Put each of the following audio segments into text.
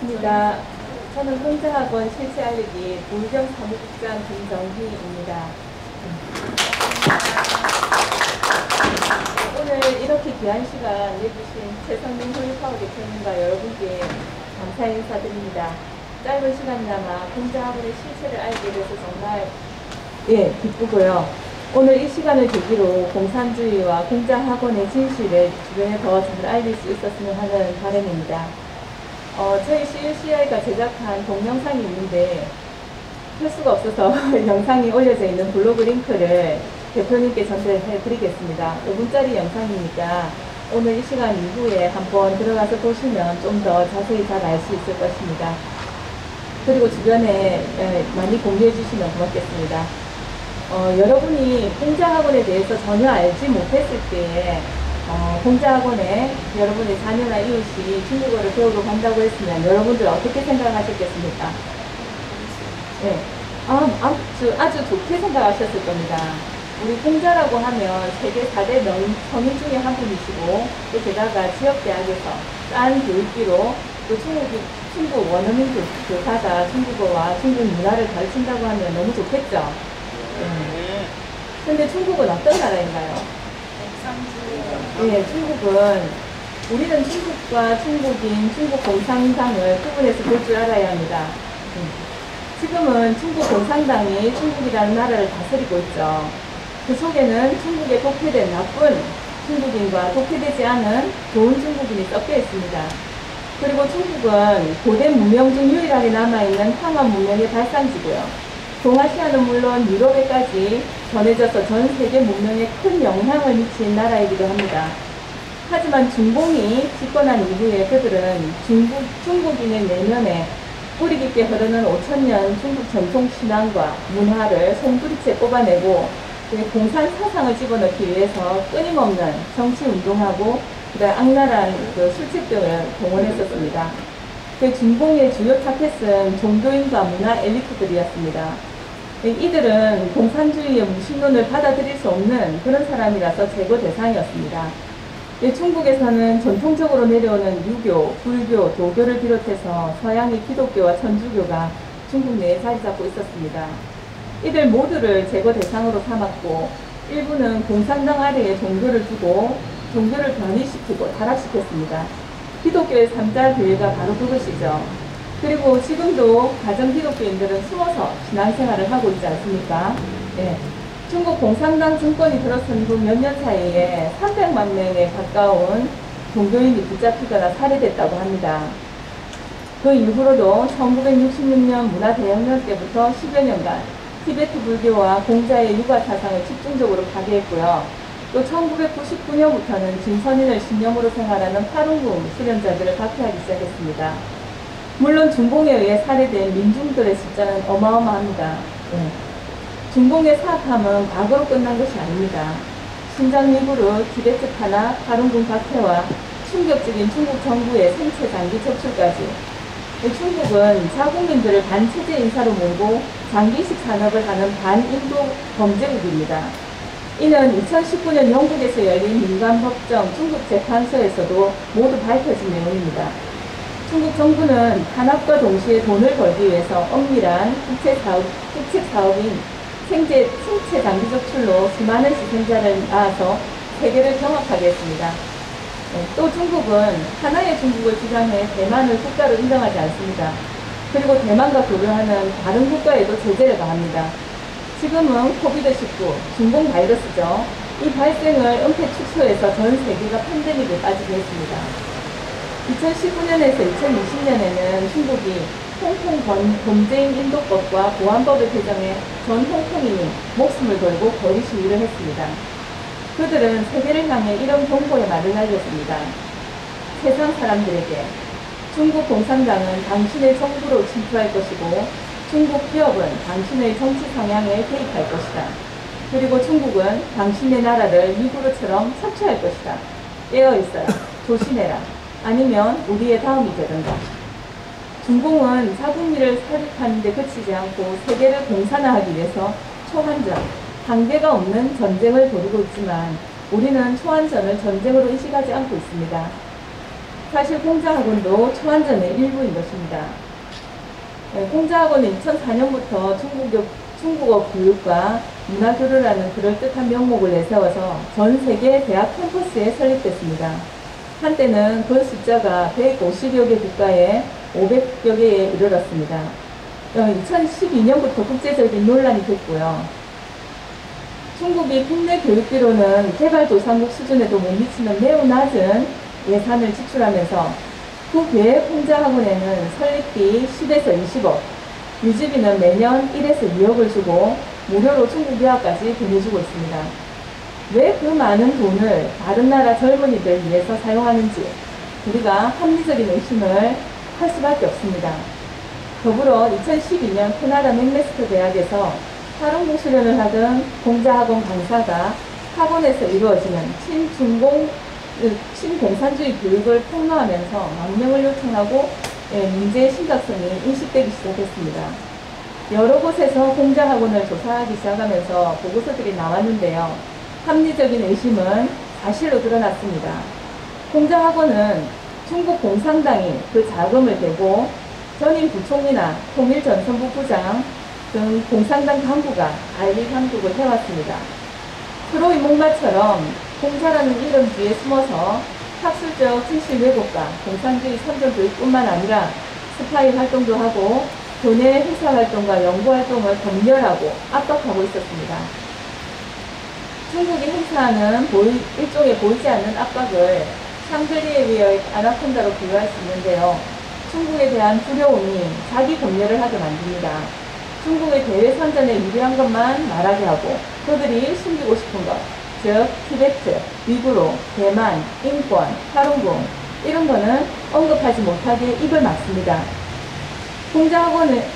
반갑습니다. 저는 공자학원 실체 알리기 문경 사무국장 김정희입니다. 오늘 이렇게 귀한 시간 내주신 최성민 효율파워 대표님과 여러분께 감사 인사드립니다. 짧은 시간이나마 공자학원의 실체를 알게 돼서 정말 기쁘고요. 오늘 이 시간을 계기로 공산주의와 공자학원의 진실을 주변에 더 잘 알릴 수 있었으면 하는 바람입니다. 저희 CUCI가 제작한 동영상이 있는데 할 수가 없어서 영상이 올려져 있는 블로그 링크를 대표님께 전달해 드리겠습니다. 5분짜리 영상이니까 오늘 이 시간 이후에 한번 들어가서 보시면 좀 더 자세히 잘 알 수 있을 것입니다. 그리고 주변에 많이 공유해 주시면 고맙겠습니다. 여러분이 공자학원에 대해서 전혀 알지 못했을 때에 공자학원에 여러분의 자녀나 이웃이 중국어를 배우러 간다고 했으면 여러분들 어떻게 생각하셨겠습니까? 네, 아주 좋게 생각하셨을 겁니다. 우리 공자라고 하면 세계 4대 성인 중에 한 분이시고 또 게다가 지역대학에서 싼 교육비로 또 중국 원어민 교사가 중국어와 중국 문화를 가르친다고 하면 너무 좋겠죠? 근데 중국은 어떤 나라인가요? 네, 중국은 우리는 중국과 중국인, 중국 공산당을 구분해서 볼 줄 알아야 합니다. 지금은 중국 공산당이 중국이라는 나라를 다스리고 있죠. 그 속에는 중국에 독재된 나쁜 중국인과 독재되지 않은 좋은 중국인이 섞여 있습니다. 그리고 중국은 고대 문명 중 유일하게 남아있는 황화 문명의 발산지고요. 동아시아는 물론 유럽에까지 전해져서 전 세계 문명에 큰 영향을 미친 나라이기도 합니다. 하지만 중공이 집권한 이후에 그들은 중국인의 내면에 뿌리 깊게 흐르는 5000년 중국 전통 신앙과 문화를 송두리째 뽑아내고 공산 사상을 집어넣기 위해서 끊임없는 정치 운동하고 악랄한 술집 등을 동원했었습니다. 중공의 주요 타겟은 종교인과 문화 엘리트들이었습니다. 이들은 공산주의의 무신론을 받아들일 수 없는 그런 사람이라서 제거 대상이었습니다. 중국에서는 전통적으로 내려오는 유교, 불교, 도교를 비롯해서 서양의 기독교와 천주교가 중국 내에 자리 잡고 있었습니다. 이들 모두를 제거 대상으로 삼았고 일부는 공산당 아래에 종교를 두고 종교를 변이시키고 타락시켰습니다. 기독교의 3자 교회가 바로 그것이죠. 그리고 지금도 가정 기독교인들은 숨어서 신앙생활을 하고 있지 않습니까? 네. 중국 공산당 정권이 들어선 후 몇 년 사이에 300만 명에 가까운 종교인이 붙잡히거나 살해됐다고 합니다. 그 이후로도 1966년 문화대혁명 때부터 10여 년간 티베트 불교와 공자의 육아 사상을 집중적으로 파괴했고요. 또 1999년부터는 진선인을 신념으로 생활하는 파룬궁 수련자들을 박해하기 시작했습니다. 물론 중공에 의해 살해된 민중들의 숫자는 어마어마합니다. 중공의 사악함은 과거로 끝난 것이 아닙니다. 신장 위구르, 티베트 탄압, 파룬궁 박해와 충격적인 중국 정부의 생체 장기 척출까지 중국은 자국민들을 반체제 인사로 몰고 장기식 산업을 하는 반인도 범죄국입니다. 이는 2019년 영국에서 열린 민간법정 중국재판소에서도 모두 밝혀진 내용입니다. 중국 정부는 탄압과 동시에 돈을 벌기 위해서 엄밀한 국책사업인 생체 장기 적출로 수많은 희생자를 낳아서 세계를 경악하게 했습니다. 또 중국은 하나의 중국을 주장해 대만을 국가로 인정하지 않습니다. 그리고 대만과 교류하는 다른 국가에도 제재를 가합니다. 지금은 코비드19 중공 바이러스죠. 이 발생을 은폐 축소해서 전 세계가 팬데믹에 빠지게 했습니다. 2019년에서 2020년에는 중국이 홍콩 범죄인 인도법과 보안법을 개정해 전 홍콩인이 목숨을 걸고 거리 시위를 했습니다. 그들은 세계를 향해 이런 경고의 말을 날렸습니다. 세상 사람들에게 중국 공산당은 당신의 정부로 침투할 것이고 중국 기업은 당신의 정치 성향에 개입할 것이다. 그리고 중국은 당신의 나라를 미국처럼 섭취할 것이다. 깨어 있어라. 조심해라. 아니면 우리의 다음이 되던가. 중공은 자국민을 살육하는 데 그치지 않고 세계를 공산화하기 위해서 초한전, 한계가 없는 전쟁을 벌이고 있지만 우리는 초한전을 전쟁으로 인식하지 않고 있습니다. 사실 공자학원도 초안전의 일부인 것입니다. 공자학원은 2004년부터 중국어 교육과 문화교류라는 그럴듯한 명목을 내세워서 전 세계 대학 캠퍼스에 설립됐습니다. 한때는 그 숫자가 150여 개 국가에 500여 개에 이르렀습니다. 2012년부터 국제적인 논란이 됐고요. 중국이 국내 교육비로는 개발도상국 수준에도 못 미치는 매우 낮은 예산을 지출하면서 그 외에 공자학원에는 설립비 10에서 20억, 유지비는 매년 1에서 2억을 주고 무료로 중국 유학까지 보내주고 있습니다. 왜 그 많은 돈을 다른 나라 젊은이들 위해서 사용하는지 우리가 합리적인 의심을 할 수밖에 없습니다. 더불어 2012년 캐나다 맥메스터 대학에서 사롱공 수련을 하던 공자학원 강사가 학원에서 이루어지는 친공산주의 교육을 폭로하면서 망명을 요청하고 문제의 심각성이 인식되기 시작했습니다. 여러 곳에서 공자학원을 조사하기 시작하면서 보고서들이 나왔는데요. 합리적인 의심은 사실로 드러났습니다. 공자학원은 중국 공산당이 그 자금을 대고 전임 부총리나 통일전선부 부장 등 공산당 간부가 관리 감독을 해왔습니다. 프로의 목마처럼 공자라는 이름 뒤에 숨어서 학술적 진실 왜곡과 공산주의 선전도입뿐만 아니라 스파이 활동도 하고 교내 회사 활동과 연구 활동을 검열하고 압박하고 있었습니다. 중국이 행사하는 일종의 보이지 않는 압박을 샹들리에의 아나콘다로 비유할 수 있는데요. 중국에 대한 두려움이 자기 검열을 하게 만듭니다. 중국의 대외 선전에 유리한 것만 말하게 하고 그들이 숨기고 싶은 것, 즉 티베트, 위구르, 대만, 인권, 파룬궁 이런 거는 언급하지 못하게 입을 막습니다.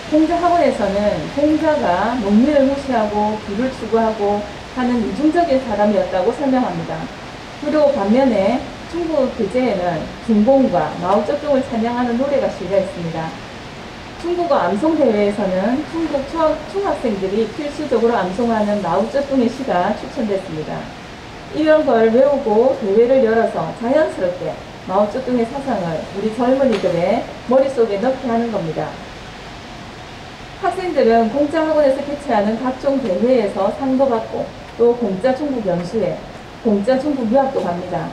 공자학원에서는 공자가 농민을 무시하고 부를 추구하고 하는 이중적인 사람이었다고 설명합니다. 그리고 반면에 중국 교재에는 중공과 마오쩌둥을 찬양하는 노래가 실려 있습니다. 중국어 암송대회에서는 중국 중학생들이 필수적으로 암송하는 마오쩌둥의 시가 추천됐습니다. 이런 걸 외우고 대회를 열어서 자연스럽게 마오쩌둥의 사상을 우리 젊은이들의 머릿속에 넣게 하는 겁니다. 학생들은 공자학원에서 개최하는 각종 대회에서 상도 받고 또 공짜 중국 연수회, 공짜 중국 유학도 갑니다.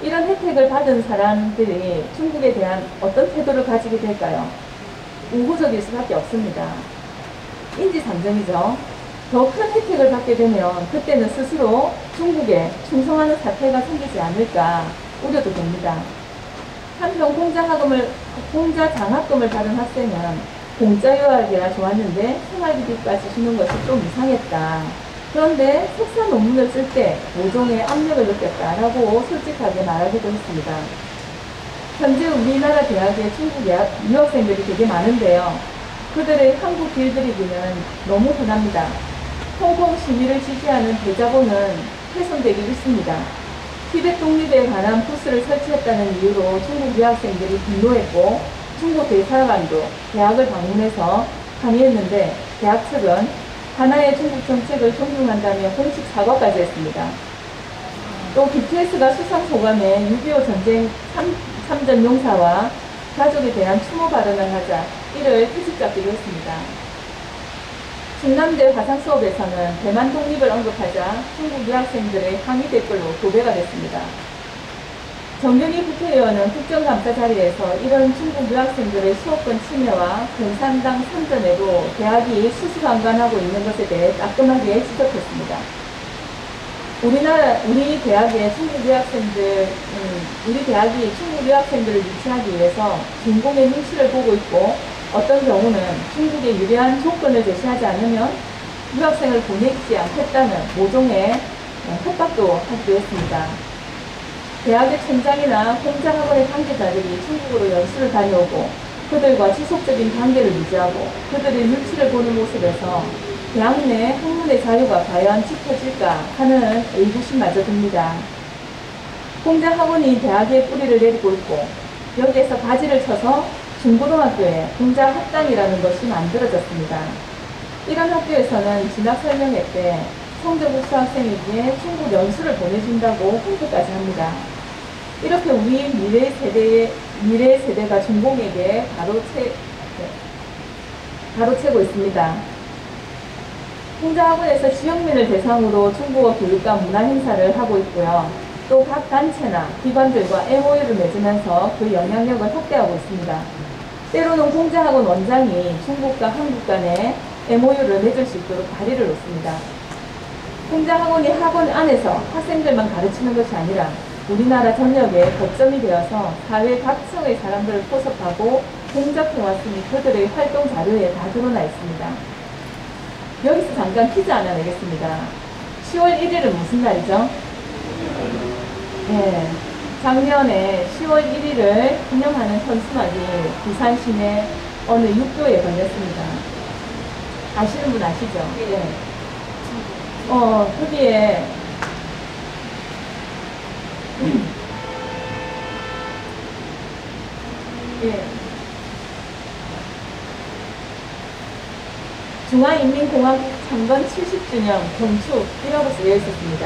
이런 혜택을 받은 사람들이 중국에 대한 어떤 태도를 가지게 될까요? 우호적일 수밖에 없습니다. 인지상정이죠. 더 큰 혜택을 받게 되면 그때는 스스로 중국에 충성하는 사태가 생기지 않을까 우려도 됩니다. 한편 공자 장학금을 받은 학생은 공짜 유학이라 좋았는데 생활비까지 주는 것이 좀 이상했다. 그런데 석사 논문을 쓸 때 모종의 압력을 느꼈다라고 솔직하게 말하기도 했습니다. 현재 우리나라 대학에 중국 유학생들이 되게 많은데요. 그들의 한국 길들이기는 너무 흔합니다. 홍콩 시위를 지지하는 대자보는 훼손되기 일쑤입니다. 티벳 독립에 관한 부스를 설치했다는 이유로 중국 유학생들이 분노했고 중국 대사관도 대학을 방문해서 항의했는데 대학 측은 하나의 중국 정책을 존중한다며 공식 사과까지 했습니다. 또 BTS가 수상소감에 6.25 전쟁 참전 용사와 가족에 대한 추모 발언을 하자 이를 트집잡기도 했습니다. 중남대 화상 수업에서는 대만 독립을 언급하자 중국 유학생들의 항의 댓글로 도배가 됐습니다. 정경희 국회의원은 국정감사 자리에서 이런 중국 유학생들의 수업권 침해와 공산당 선전에도 대학이 수수방관하고 있는 것에 대해 따끔하게 지적했습니다. 우리 대학이 중국 유학생들을 유치하기 위해서 중공의 눈치를 보고 있고 어떤 경우는 중국에 유리한 조건을 제시하지 않으면 유학생을 보내지 않겠다는 모종의 협박도 하기도 했습니다. 대학의 총장이나 공자학원의 관계자들이 중국으로 연수를 다녀오고 그들과 지속적인 관계를 유지하고 그들의 눈치를 보는 모습에서 대학 내 학문의 자유가 과연 지켜질까 하는 의구심마저 듭니다. 공자학원이 대학에 뿌리를 내리고 있고 여기에서 바지를 쳐서 중고등학교에 공자학당이라는 것이 만들어졌습니다. 이런 학교에서는 진학 설명회 때 성적 우수 학생에게 중국 연수를 보내준다고 홍보까지 합니다. 이렇게 우리 미래 세대가 중공에게 가로채고 있습니다. 공자학원에서 지역민을 대상으로 중국어 교육과 문화 행사를 하고 있고요. 또 각 단체나 기관들과 MOU를 맺으면서 그 영향력을 확대하고 있습니다. 때로는 공자학원 원장이 중국과 한국 간에 MOU를 맺을 수 있도록 다리를 놓습니다. 공자학원이 학원 안에서 학생들만 가르치는 것이 아니라 우리나라 전역에 거점이 되어서 사회 각층의 사람들을 포섭하고 공작해왔으니 그들의 활동 자료에 다 드러나 있습니다. 여기서 잠깐 퀴즈 하나 내겠습니다. 10월 1일은 무슨 날이죠? 네, 작년에 10월 1일을 기념하는 현수막이 부산 시내 어느 육교에 걸렸습니다. 아시는 분 아시죠? 네. 거기에 예. 중화인민공화국 창건 70주년 건축이라고 쓰여 있었습니다.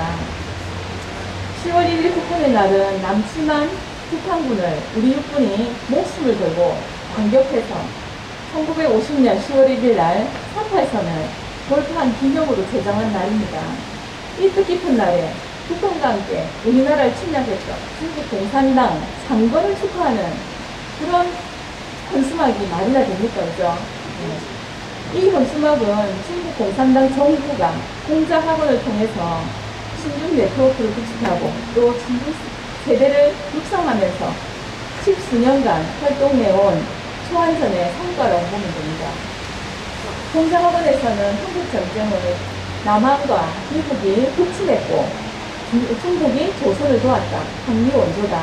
10월 1일 국군의 날은 남침한 북한군을 우리 육군이 목숨을 걸고 반격해서 1950년 10월 1일 날 38선을 돌파한 기념으로 제정한 날입니다. 이 뜻깊은 날에 북한과 함께 우리나라를 침략했던 중국 공산당 창건을 축하하는 그런 현수막이 말이나 됩니까? 그죠? 네. 이 현수막은 중국 공산당 정부가 공자학원을 통해서 친중 네트워크를 구축하고 또 친중 세대를 육성하면서 10수년간 활동해온 초안전의 성과라고 보면 됩니다. 공자학원에서는 한국전쟁을 남한과 미국이 흡수했고 중국이 조선을 도왔다, 항미원조다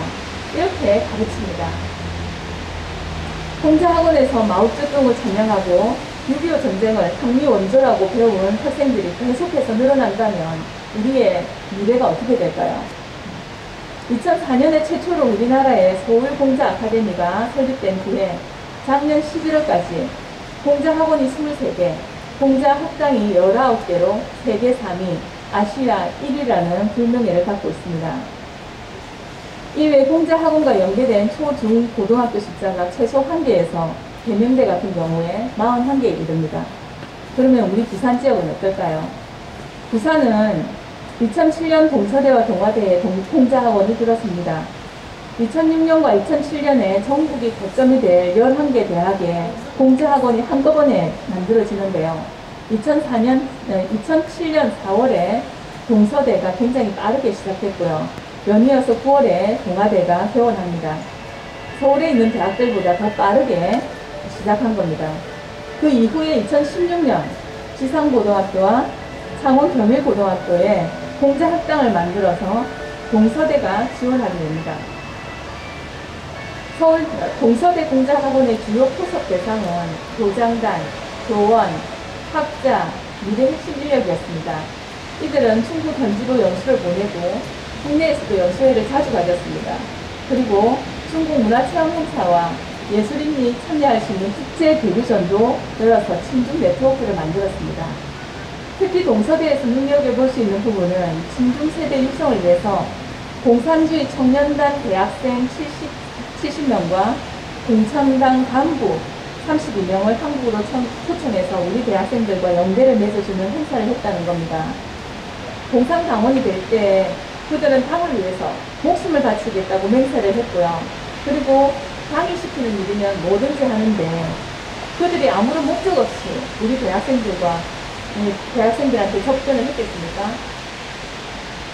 이렇게 가르칩니다. 공자학원에서 마오쩌둥을 찬양하고 6.25 전쟁을 항미원조라고 배운 학생들이 계속해서 늘어난다면 우리의 미래가 어떻게 될까요? 2004년에 최초로 우리나라의 서울공자아카데미가 설립된 후에 작년 11월까지 공자학원이 23개, 공자학당이 19개로 세계 3위, 아시아 1위라는 불명예를 갖고 있습니다. 이외에 공자학원과 연계된 초, 중, 고등학교 숫자가 최소 1개에서 대명대 같은 경우에 41개에 이릅니다. 그러면 우리 부산 지역은 어떨까요? 부산은 2007년 동서대와 동아대에 공자학원이 들었습니다. 2006년과 2007년에 전국이 거점이 될 11개 대학에 공자학원이 한꺼번에 만들어지는데요. 2007년 4월에 동서대가 굉장히 빠르게 시작했고요. 연이어서 9월에 동아대가 개원합니다. 서울에 있는 대학들보다 더 빠르게 시작한 겁니다. 그 이후에 2016년 지상고등학교와 창원경일고등학교에 공자학당을 만들어서 동서대가 지원하게 됩니다. 서울 동서대 공자학원의 주요 포섭 대상은 교장단, 교원, 학자, 미래 핵심 인력이었습니다. 이들은 충북 현지로 연수를 보내고 국내에서도 연수회를 자주 가졌습니다. 그리고 중국 문화체험 행사와 예술인이 참여할 수 있는 국제 교류전도 열어서 친중 네트워크를 만들었습니다. 특히 동서대에서 눈여겨볼 수 있는 부분은 친중 세대 육성을 위해서 공산주의 청년단 대학생 70명과 공천당 간부 32명을 한국으로 초청해서 우리 대학생들과 연대를 맺어주는 행사를 했다는 겁니다. 공산당원이 될 때 그들은 당을 위해서 목숨을 바치겠다고 맹세를 했고요. 그리고 당이 시키는 일이면 뭐든지 하는데 그들이 아무런 목적 없이 우리 대학생들한테 접근을 했겠습니까?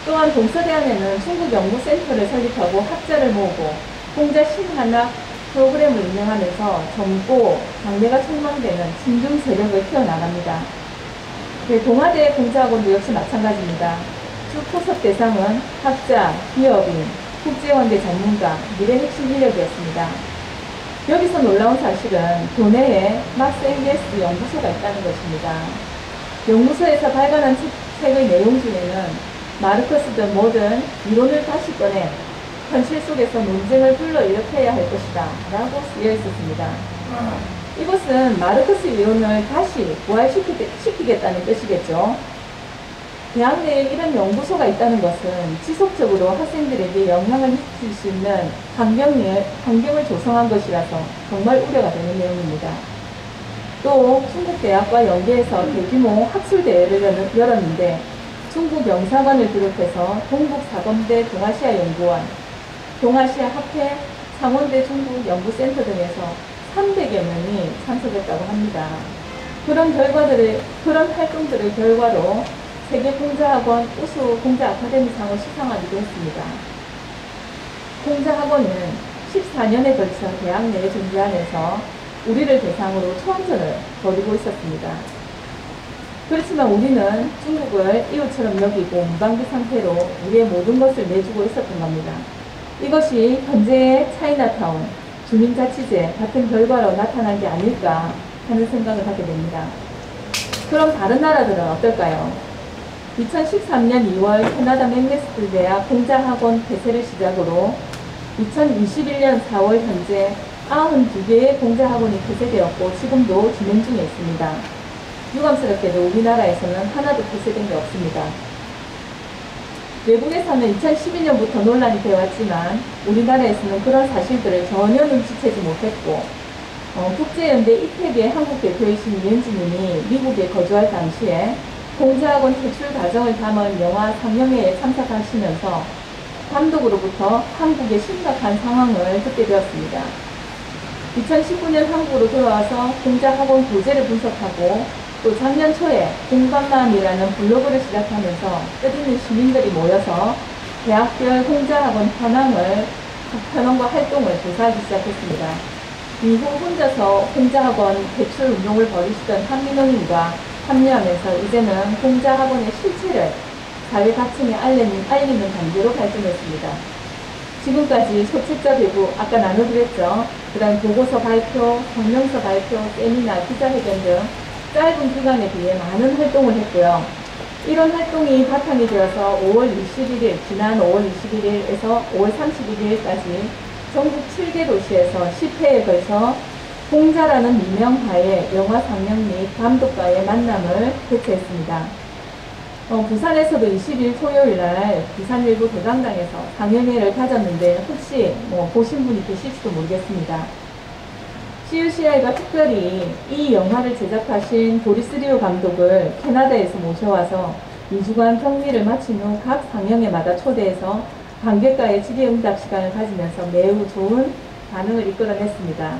또한 동서대학에는 중국연구센터를 설립하고 학자를 모으고 공자 신한학 프로그램을 운영하면서 젊고 장래가 촉망되는 친중 세력을 키워나갑니다. 동아대 공자학원도 역시 마찬가지입니다. 주 포섭 대상은 학자, 기업인, 국제원대 전문가, 미래 핵심 인력이었습니다. 여기서 놀라운 사실은 교내에 막스 앵겔스 연구소가 있다는 것입니다. 연구소에서 발간한 책의 내용 중에는 마르크스든 뭐든 이론을 다시 꺼내 현실 속에서 논쟁을 불러일으켜야 할 것이다 라고 쓰여 있었습니다. 이것은 마르크스 이론을 다시 부활시키겠다는 뜻이겠죠. 대학 내에 이런 연구소가 있다는 것은 지속적으로 학생들에게 영향을 미칠 수 있는 환경을 조성한 것이라서 정말 우려가 되는 내용입니다. 또 중국 대학과 연계해서 대규모 학술대회를 열었는데 중국 영사관을 비롯해서 동북사범대 동아시아연구원, 동아시아학회, 창원대 중국연구센터 등에서 300여 명이 참석했다고 합니다. 그런 활동들의 결과로 세계공자학원 우수 공자 아카데미상을 수상하기도 했습니다. 공자학원은 14년에 걸쳐 대학 내에 존재하면서 우리를 대상으로 초원전을 벌이고 있었습니다. 그렇지만 우리는 중국을 이웃처럼 여기고 무방비 상태로 우리의 모든 것을 내주고 있었던 겁니다. 이것이 현재의 차이나타운, 주민자치제 같은 결과로 나타난 게 아닐까 하는 생각을 하게 됩니다. 그럼 다른 나라들은 어떨까요? 2013년 2월 캐나다 맥메스터 대학 공자학원 폐쇄를 시작으로 2021년 4월 현재 92개의 공자학원이 폐쇄되었고 지금도 진행 중에 있습니다. 유감스럽게도 우리나라에서는 하나도 폐쇄된 게 없습니다. 외국에서는 2012년부터 논란이 되어왔지만 우리나라에서는 그런 사실들을 전혀 눈치채지 못했고 국제연대 이태계 한국 대표이신 이은지님이 미국에 거주할 당시에 공자학원 퇴출 과정을 담은 영화 상영회에 참석하시면서 감독으로부터 한국의 심각한 상황을 듣게 되었습니다. 2019년 한국으로 돌아와서 공자학원 교재를 분석하고 또 작년 초에 공감마음이라는 블로그를 시작하면서 뜻있는 시민들이 모여서 대학별 공자학원 현황과 활동을 조사하기 시작했습니다. 이후 혼자서 공자학원 대출 운동을 벌이시던 한민호님과 합류하면서 이제는 공자학원의 실체를 사회 각층에 알리는 단계로 발전했습니다. 지금까지 소책자 배부, 아까 나눠드렸죠. 그 다음 보고서 발표, 성명서 발표, 세미나, 기자회견 등 짧은 기간에 비해 많은 활동을 했고요. 이런 활동이 바탕이 되어서 지난 5월 21일에서 5월 31일까지 전국 7개 도시에서 10회에 걸쳐 공자라는 미명하에 영화 상영 및 감독과의 만남을 개최했습니다. 부산에서도 20일 토요일날 부산일보 대강당에서 상영회를 가졌는데 혹시 보신 분이 계실지도 모르겠습니다. CUCI가 특별히 이 영화를 제작하신 도리스 리오 감독을 캐나다에서 모셔와서 2주간 격리를 마친 후 각 상영회마다 초대해서 관객과의 질의응답 시간을 가지면서 매우 좋은 반응을 이끌어냈습니다.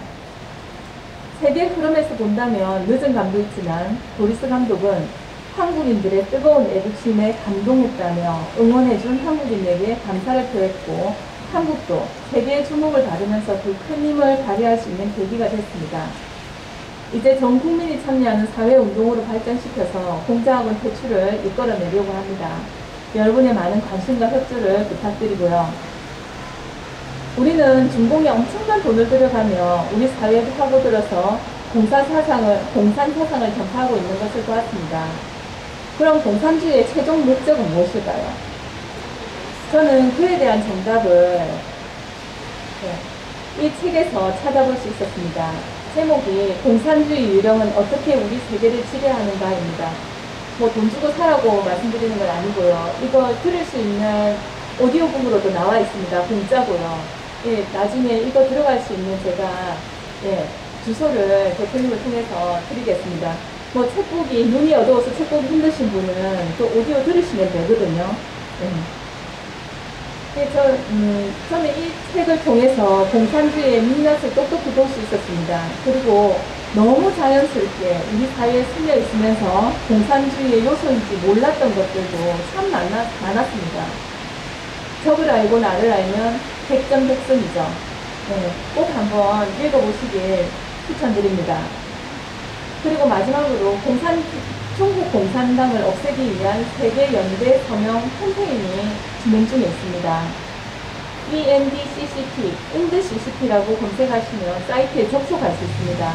세계 흐름에서 본다면 늦은 감도 있지만 도리스 감독은 한국인들의 뜨거운 애국심에 감동했다며 응원해준 한국인에게 감사를 표했고 한국도 세계의 주목을 받으면서 더 큰 힘을 발휘할 수 있는 계기가 됐습니다. 이제 전 국민이 참여하는 사회운동으로 발전시켜서 공자학원 퇴출을 이끌어내려고 합니다. 여러분의 많은 관심과 협조를 부탁드리고요. 우리는 중공에 엄청난 돈을 들여가며 우리 사회에 파고들어서 공산사상을 전파하고 있는 것을 보았습니다. 그럼 공산주의의 최종 목적은 무엇일까요? 저는 그에 대한 정답을 이 책에서 찾아볼 수 있었습니다. 제목이 공산주의 유령은 어떻게 우리 세계를 지배하는가입니다. 돈 주고 사라고 말씀드리는 건 아니고요. 이거 들을 수 있는 오디오북으로도 나와 있습니다. 공짜고요. 나중에 이거 들어갈 수 있는 제가 주소를 대표님을 통해서 드리겠습니다. 책보기 눈이 어두워서 책보기 힘드신 분은 또 오디오 들으시면 되거든요. 저는 이 책을 통해서 공산주의의 민낯을 똑똑히 볼 수 있었습니다. 그리고 너무 자연스럽게 우리 사회에 스며 있으면서 공산주의의 요소인지 몰랐던 것들도 참 많았습니다. 적을 알고 나를 알면 백전백승이죠. 꼭 한번 읽어보시길 추천드립니다. 그리고 마지막으로 중국 공산당을 없애기 위한 세계연대 서명 캠페인이 진행 중에 있습니다. ENDCCP, INDCCP라고 검색하시면 사이트에 접속할 수 있습니다.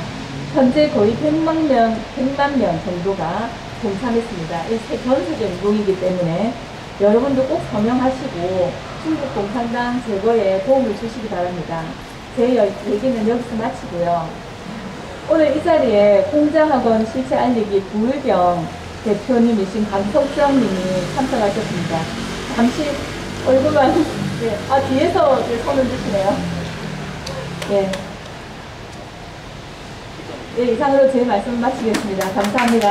현재 거의 100만 명 정도가 동참했습니다. 이 전 세계 운동이기 때문에 여러분도 꼭 서명하시고 중국 공산당 제거에 도움을 주시기 바랍니다. 제 얘기는 여기서 마치고요. 오늘 이 자리에 공자학원 실체 알리기 부울경 대표님이신 강석수장님이 참석하셨습니다. 잠시 얼굴만, 네. 뒤에서 손을 드시네요. 네. 네, 이상으로 제 말씀 마치겠습니다. 감사합니다.